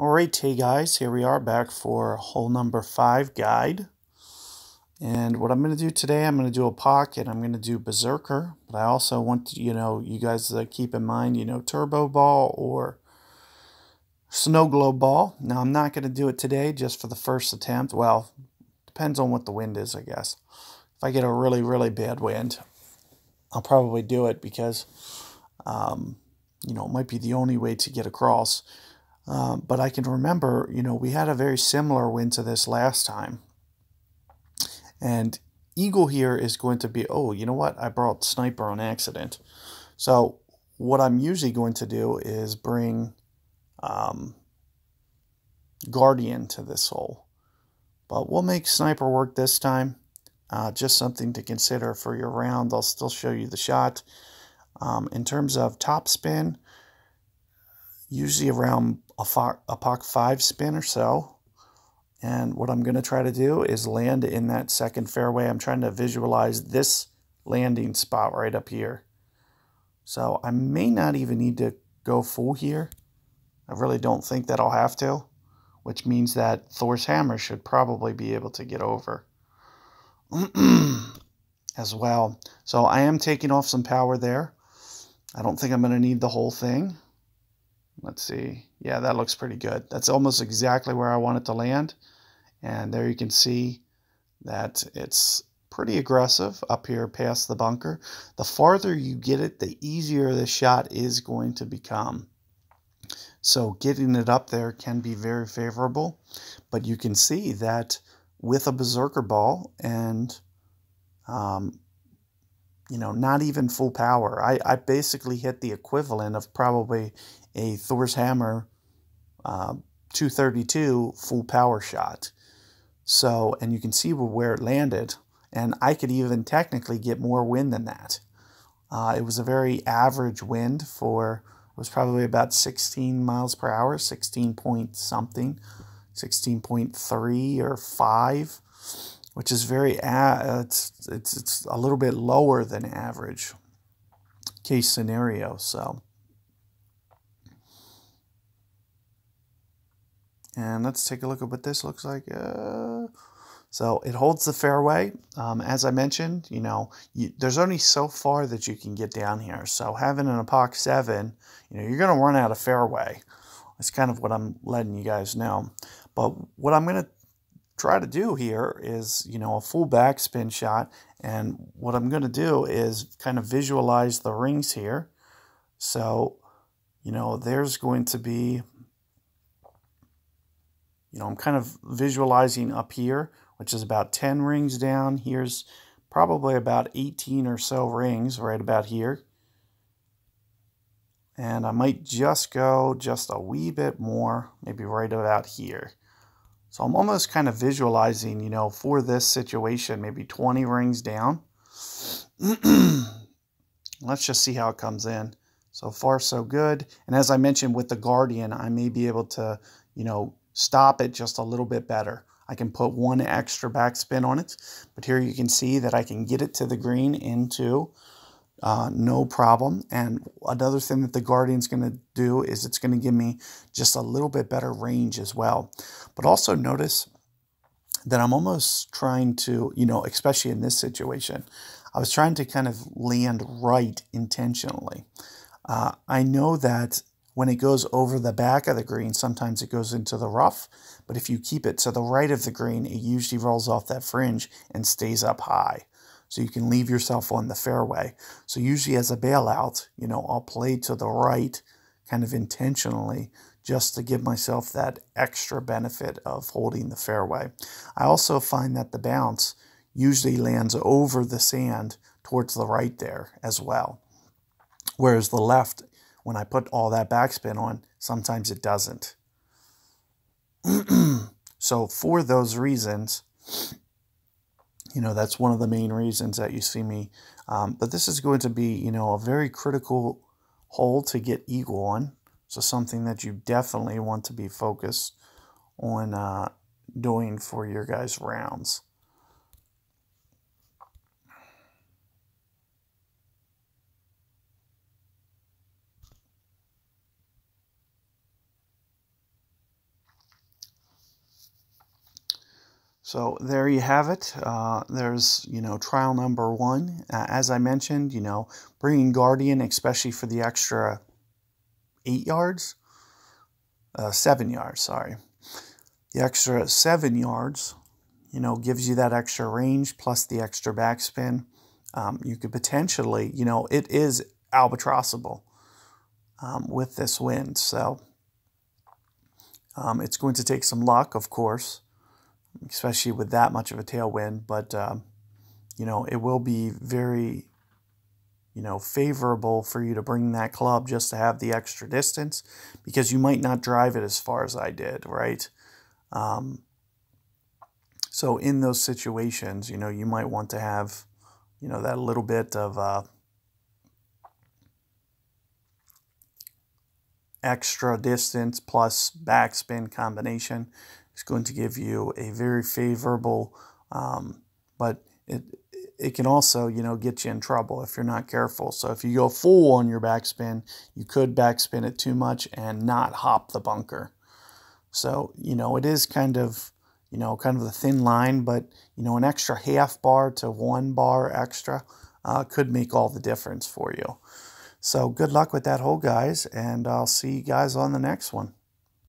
Alright, hey guys, here we are back for hole number 5 guide. And what I'm going to do today, I'm going to do a pocket, I'm going to do Berserker, but I also want to, you guys to keep in mind, Turbo Ball or Snow Globe Ball. Now, I'm not going to do it today just for the first attempt. Well, depends on what the wind is, I guess. If I get a really, really bad wind, I'll probably do it because, it might be the only way to get across. But I can remember, we had a very similar wind to this last time. And Eagle here is going to be, oh, you know what? I brought Sniper on accident. So what I'm usually going to do is bring Guardian to this hole. But we'll make Sniper work this time. Just something to consider for your round. I'll still show you the shot. In terms of top spin, usually around a Pak 5 spin or so. And what I'm going to try to do is land in that second fairway. I'm trying to visualize this landing spot right up here. So I may not even need to go full here. I really don't think that I'll have to, which means that Thor's Hammer should probably be able to get over as well. So I am taking off some power there. I don't think I'm going to need the whole thing. Let's see. Yeah, that looks pretty good. That's almost exactly where I want it to land. And there you can see that it's pretty aggressive up here past the bunker. The farther you get it, the easier the shot is going to become. So getting it up there can be very favorable. But you can see that with a Berserker ball and, not even full power. I basically hit the equivalent of probably a Thor's Hammer 232 full power shot. So, and you can see where it landed, and I could even technically get more wind than that. It was a very average wind for, it was probably about 16 miles per hour, 16 point something, 16.3 or 5, which is very, it's a little bit lower than average case scenario, so. And let's take a look at what this looks like. So it holds the fairway. As I mentioned, there's only so far that you can get down here. So having an Pak 7, you're going to run out of fairway. That's kind of what I'm letting you guys know. But what I'm going to try to do here is, a full backspin shot. And what I'm going to do is kind of visualize the rings here. So, there's going to be... I'm kind of visualizing up here, which is about 10 rings down. Here's probably about 18 or so rings right about here. And I might just go just a wee bit more, maybe right about here. So I'm almost kind of visualizing, for this situation, maybe 20 rings down. Let's just see how it comes in. So far, so good. And as I mentioned with the Guardian, I may be able to, stop it just a little bit better. I can put one extra backspin on it, but here you can see that I can get it to the green into no problem. And another thing that the Guardian's going to do is it's going to give me just a little bit better range as well. But also notice that I'm almost trying to, especially in this situation, I was trying to kind of land right intentionally. I know that when it goes over the back of the green, sometimes it goes into the rough. But if you keep it to the right of the green, it usually rolls off that fringe and stays up high. So you can leave yourself on the fairway. So usually as a bailout, I'll play to the right kind of intentionally just to give myself that extra benefit of holding the fairway. I also find that the bounce usually lands over the sand towards the right there as well. Whereas the left, when I put all that backspin on, sometimes it doesn't. So for those reasons, that's one of the main reasons that you see me. But this is going to be, a very critical hole to get Eagle on. So something that you definitely want to be focused on doing for your guys' rounds. So there you have it. There's, trial number one. As I mentioned, bringing Guardian, especially for the extra 8 yards, 7 yards, sorry. The extra 7 yards, gives you that extra range plus the extra backspin. You could potentially, it is albatrossable with this wind. So it's going to take some luck, of course, especially with that much of a tailwind, but it will be very favorable for you to bring that club just to have the extra distance, because you might not drive it as far as I did, right? So in those situations, you might want to have that little bit of extra distance plus backspin combination is going to give you a very favorable, but it can also, get you in trouble if you're not careful. So if you go full on your backspin, you could backspin it too much and not hop the bunker. So, it is kind of a thin line, but, an extra half bar to 1 bar extra could make all the difference for you. So good luck with that hole, guys, and I'll see you guys on the next one.